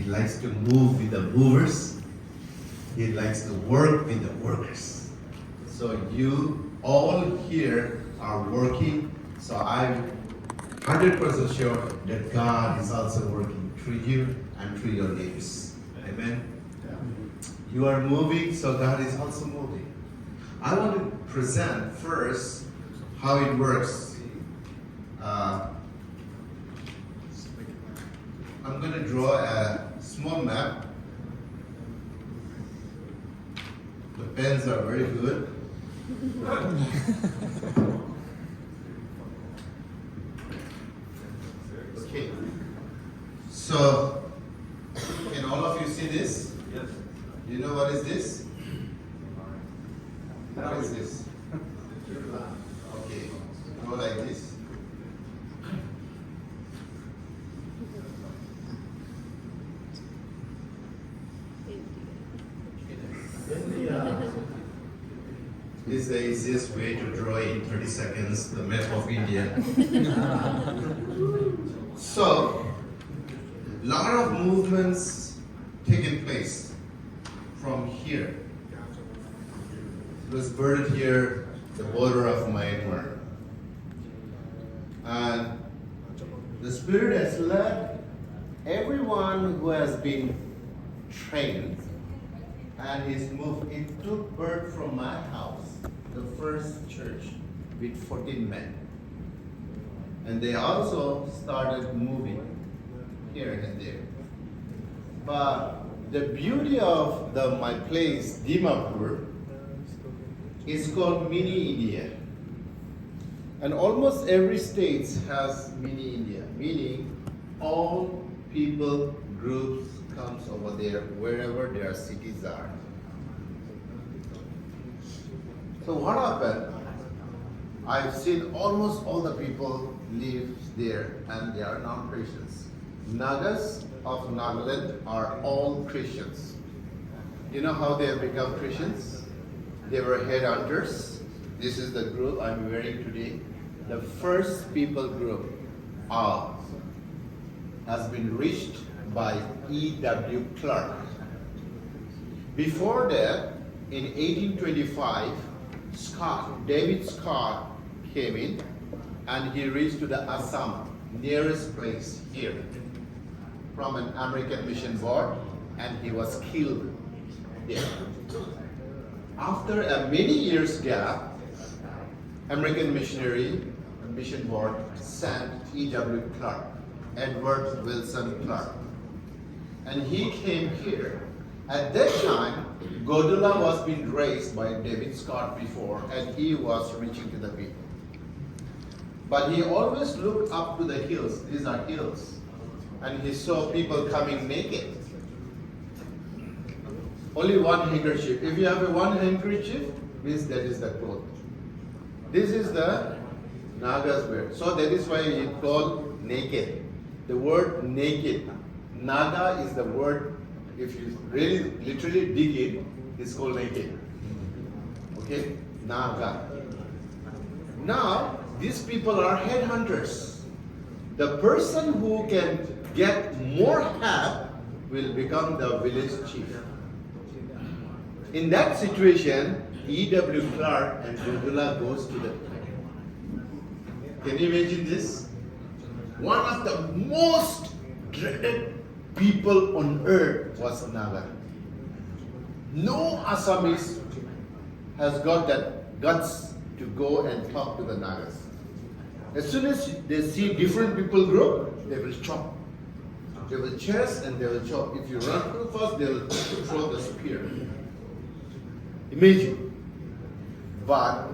likes to move with the movers. He likes to work with the workers. So you all here are working. So I'm 100% sure that God is also working through you and through your lives. Amen. You are moving, so God is also moving. I want to present first how it works. I'm going to draw a small map. The pens are very good. Okay. So, can all of you see this? Yes. You know what is this? What is this? Okay. Go like this. This is the easiest way to draw in 30 seconds the map of India. So, lot of movements taking place from here. It was buried here, the border of Myanmar. And the Spirit has led everyone who has been trained, and he's moved. It took birth from my house, the first church, with 14 men. And they also started moving here and there. But the beauty of my place, Dimapur, is called mini India. And almost every state has mini India, meaning all people, groups comes over there wherever their cities are. So what happened? I've seen almost all the people live there and they are non-Christians. Nagas of Naga Land are all Christians. You know how they have become Christians? They were headhunters. This is the group I'm wearing today. The first people group has been reached by E.W. Clark. Before that, in 1825, David Scott came in and he reached to the Assam, nearest place here, from an American mission board, and he was killed there. After a many years gap, American mission board sent E.W. Clark, Edward Wilson Clark, and he came here. At that time, Godula was being raised by David Scott before, and he was reaching to the people. But he always looked up to the hills. These are hills. And he saw people coming naked. Only one handkerchief. If you have a one handkerchief, means that is the cloth. This is the Naga's wear. So that is why it's called naked. The word naked. Naga is the word, if you really literally dig it, it's called naked. Okay? Naga. Now, these people are headhunters. The person who can get more hat will become the village chief. In that situation, E.W. Clark and Godula goes to the Can you imagine this? One of the most dreaded people on earth was Naga. No Assamese has got that guts to go and talk to the Nagas. As soon as they see different people group, they will chop. They will chase and they will chop. If you run too fast, they will throw the spear. Imagine. But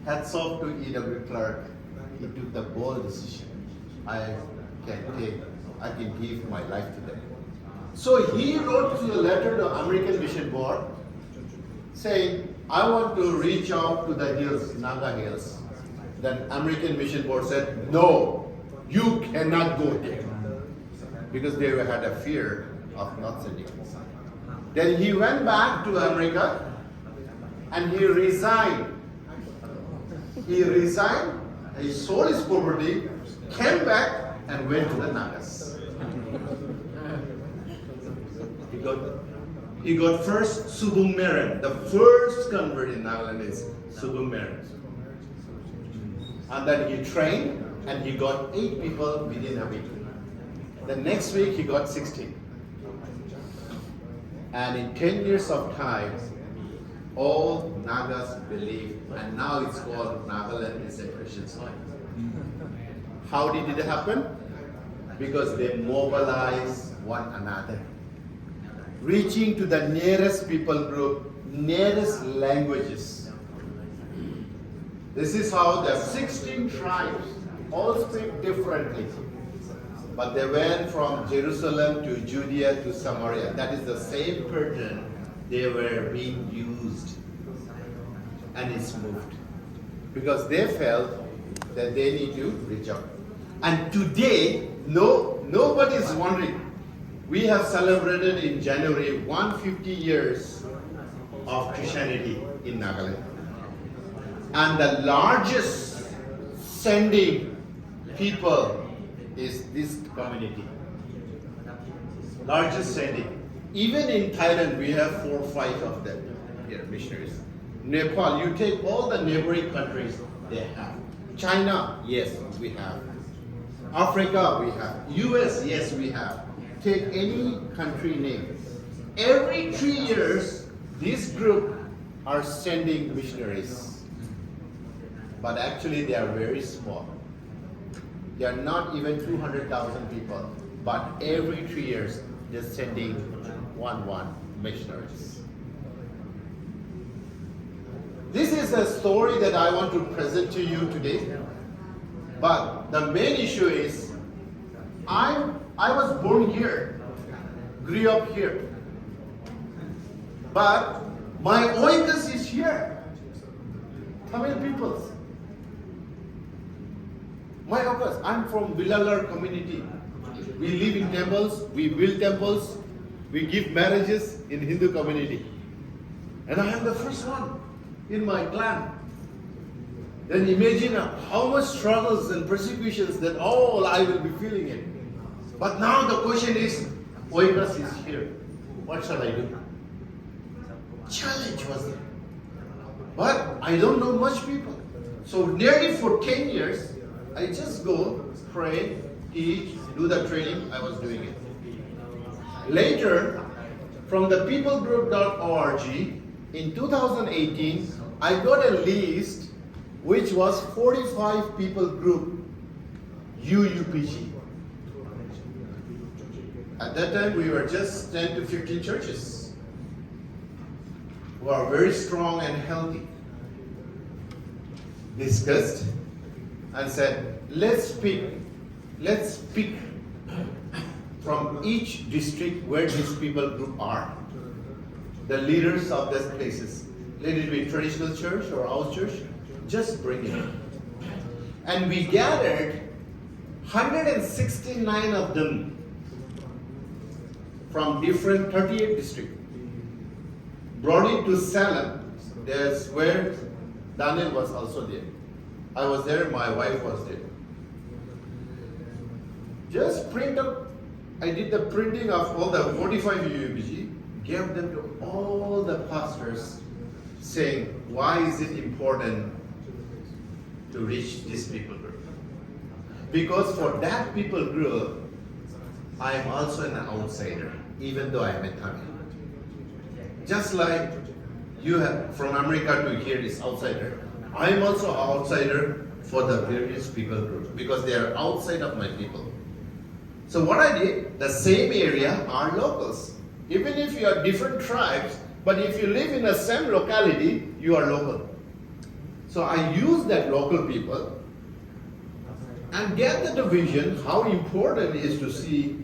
hats off to E.W. Clark. He took the bold decision. I can give my life to them. So he wrote a letter to American Mission Board saying, I want to reach out to the hills, Naga Hills. Then American Mission Board said, no, you cannot go there. Because they had a fear of not sending him. Then he went back to America and he resigned. He resigned, he sold his property, came back and went to the Nagas. He got first Subung Meren. The first convert in Naga Land is Subung Meren. And then he trained and he got 8 people within a week. The next week he got 16. And in 10 years of time, all Nagas believed, and now it's called Naga Land is a Christian soil. How did it happen? Because they mobilized one another, reaching to the nearest people group, nearest languages. This is how the 16 tribes all speak differently. But they went from Jerusalem to Judea to Samaria. That is the same pattern they were being used. And it's moved. Because they felt that they need to reach out. And today, nobody is wondering. We have celebrated in January 150 years of Christianity in Naga Land. And the largest sending people is this community. Largest sending. Even in Thailand, we have 4 or 5 of them here, missionaries. Nepal, you take all the neighboring countries, they have. China, yes, we have. Africa, we have. US, yes, we have. Take any country name. Every 3 years, this group are sending missionaries. But actually, they are very small. They are not even 200,000 people. But every 3 years, they're sending one missionaries. This is a story that I want to present to you today. But the main issue is, I was born here, grew up here. But my oikos is here. Tamil peoples. My oikos, I'm from Villalar community. We live in temples, we build temples, we give marriages in Hindu community. And I am the first one in my clan. Then imagine how much struggles and persecutions that all I will be feeling it. But now the question is, oikos is here. What shall I do? Challenge was there. But I don't know much people. So nearly for 10 years, I just go, pray, teach, do the training. I was doing it. Later, from the peoplegroup.org, in 2018, I got a list which was 45 people group, UUPG. At that time, we were just 10 to 15 churches who are very strong and healthy. Discussed and said, let's pick from each district where these people group are. The leaders of these places. Let it be traditional church or house church, just bring it in. And we gathered 169 of them from different 38 districts. Brought it to Salem. That's where Daniel was also there. I was there, my wife was there. Just print up, I did the printing of all the 45 UUPG, gave them to all the pastors, saying, why is it important to reach this people group? Because for that people group, I am also an outsider, even though I am a Tamil. Just like you have from America to here is outsider, I am also an outsider for the various people groups because they are outside of my people. So what I did, the same area are locals. Even if you are different tribes, but if you live in the same locality, you are local. So I use that local people and get the vision how important it is to see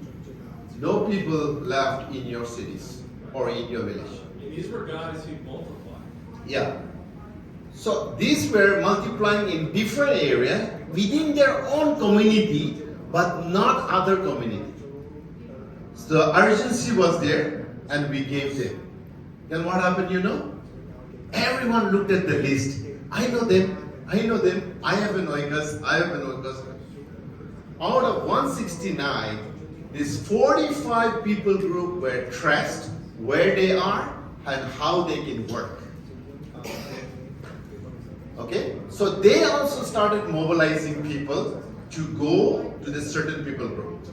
no people left in your cities or in your village. These were guys who multiplied. Yeah. So these were multiplying in different areas within their own community, but not other community. So the urgency was there, and we gave them. Then what happened, you know? Everyone looked at the list. I know them, I know them, I have an oikos, I have an oikos. Out of 169, These 45 people group were traced where they are and how they can work. Okay? So they also started mobilizing people to go to the certain people group.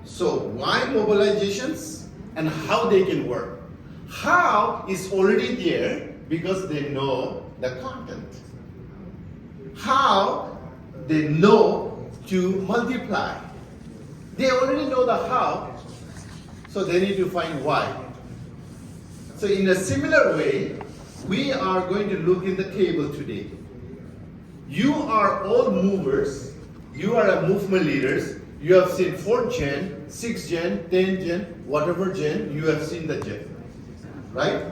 So why mobilizations and how they can work? How is already there because they know the content. How they know to multiply. They already know the how, so they need to find why. So in a similar way, we are going to look in the table today. You are all movers. You are a movement leaders. You have seen 4th gen, 6th gen, 10th gen, whatever gen, you have seen the gen. Right?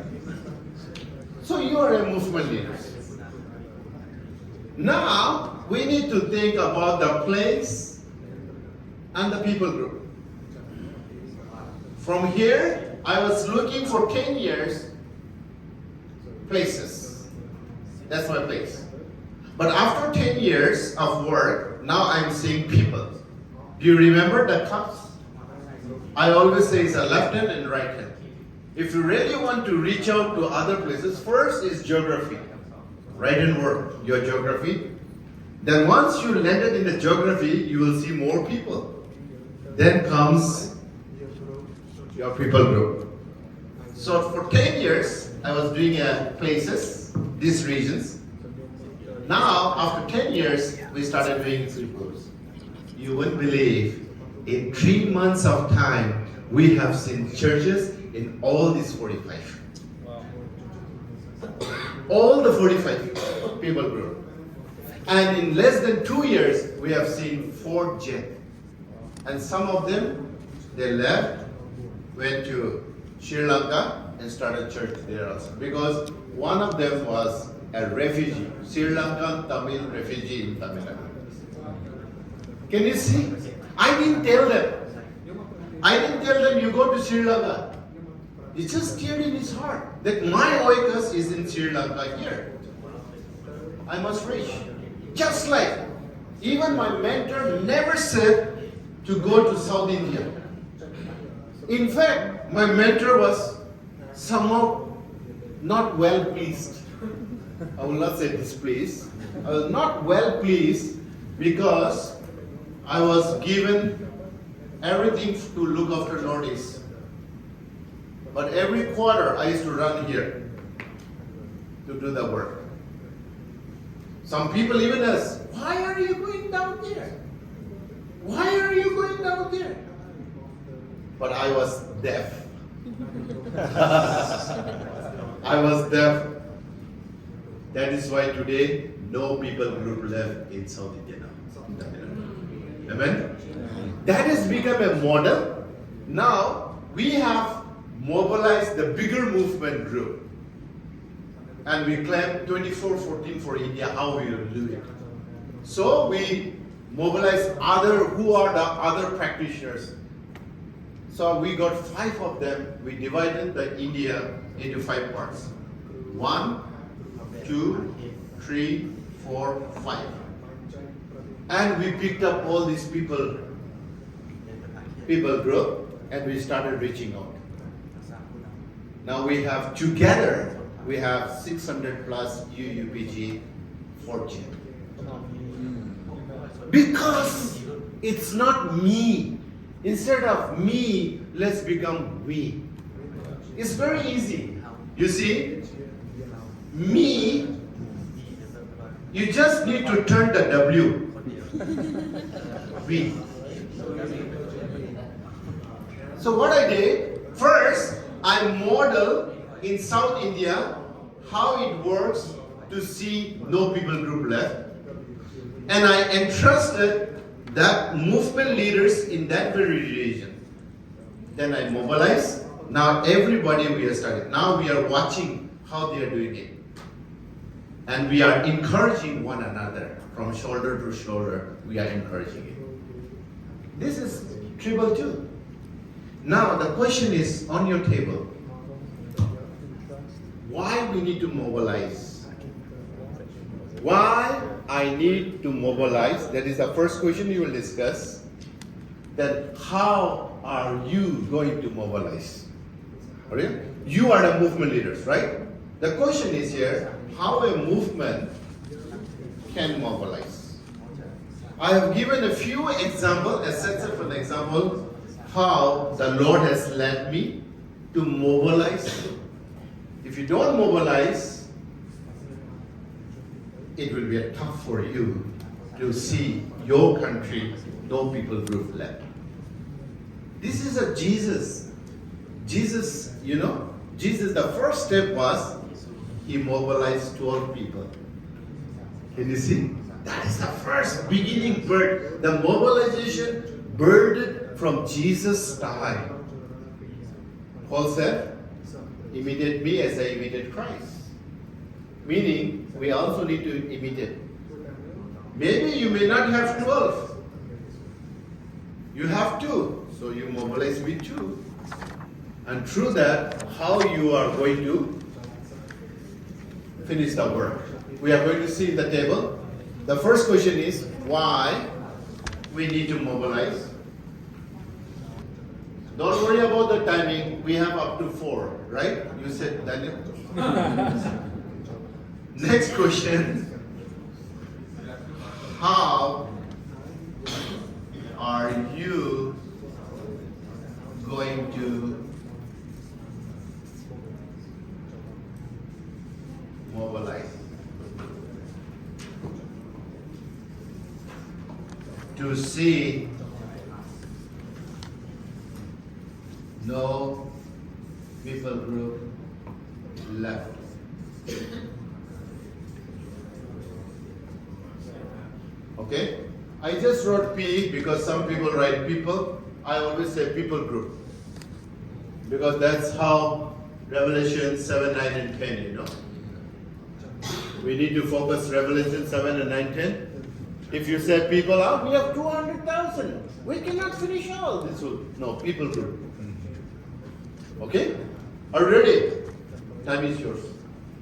So you are a movement leaders. Now, we need to think about the place and the people group. From here, I was looking for 10 years places. That's my place. But after 10 years of work, now I'm seeing people. Do you remember the cups? I always say it's a left hand and right hand. If you really want to reach out to other places, first is geography. Write and work your geography. Then once you landed in the geography, you will see more people. Then comes your people group. So for 10 years, I was doing places, these regions. Now, after 10 years, we started doing groups. You wouldn't believe, in 3 months of time, we have seen churches in all these 45. All the 45 people group. And in less than 2 years, we have seen 4 gen. And some of them, they left, went to Sri Lanka and started church there also. Because one of them was a refugee, Sri Lankan Tamil refugee in Tamil Nadu. Can you see? I didn't tell them. I didn't tell them you go to Sri Lanka. It just stirred in his heart that my oikos is in Sri Lanka here. I must reach. Just like, even my mentor never said to go to South India. In fact, my mentor was somehow not well pleased. I will not say displeased. I was not well pleased because I was given everything to look after Northeast. But every quarter I used to run here to do the work. Some people even ask, why are you going down there? Why are you going down there? But I was deaf. I was deaf. That is why today no people group left in South India now. Amen? That has become a model. Now we have mobilized the bigger movement group. And we claim 24-14 for India, how we will do it. So we mobilize who are the other practitioners. So we got 5 of them. We divided the India into 5 parts. 1, 2, 3, 4, 5. And we picked up all these people group, and we started reaching out. Now we have together, we have 600 plus UUPG fortune. Because it's not me. Instead of me, let's become we. It's very easy. You see, me, you just need to turn the W. We. So what I did, first, I modeled in South India how it works to see no people group left. And I entrusted that movement leaders in that very region. Then I mobilized. Now everybody we are starting. Now we are watching how they are doing it. And we are encouraging one another from shoulder to shoulder. We are encouraging it. This is triple 2. Now the question is on your table. Why we need to mobilize? Why I need to mobilize? That is the first question you will discuss. then how are you going to mobilize? Okay? You are the movement leaders, right? The question is here, how a movement can mobilize. I have given a few examples, a set of an example, how the Lord has led me to mobilize. If you don't mobilize, it will be tough for you to see your country, no people group led. This is a Jesus. Jesus, Jesus, the first step was he mobilized 12 people. Can you see? That is the first beginning birth. The mobilization birthed from Jesus' time. Paul said, imitate me as I imitate Christ. Meaning, we also need to imitate. Maybe you may not have 12. You have 2. So you mobilize with 2. And through that, how you are going to finish the work. We are going to see in the table. The first question is why we need to mobilize. Don't worry about the timing. We have up to 4, right? You said Daniel. Next question. How are you going to mobilize? To see no people group left. Okay? I just wrote P because some people write people. I always say people group. Because that's how Revelation 7, 9, and 10, We need to focus Revelation 7 and 9, 10. If you say people, we have 200,000. We cannot finish all this. No, people group. Okay? Are you ready? Time is yours.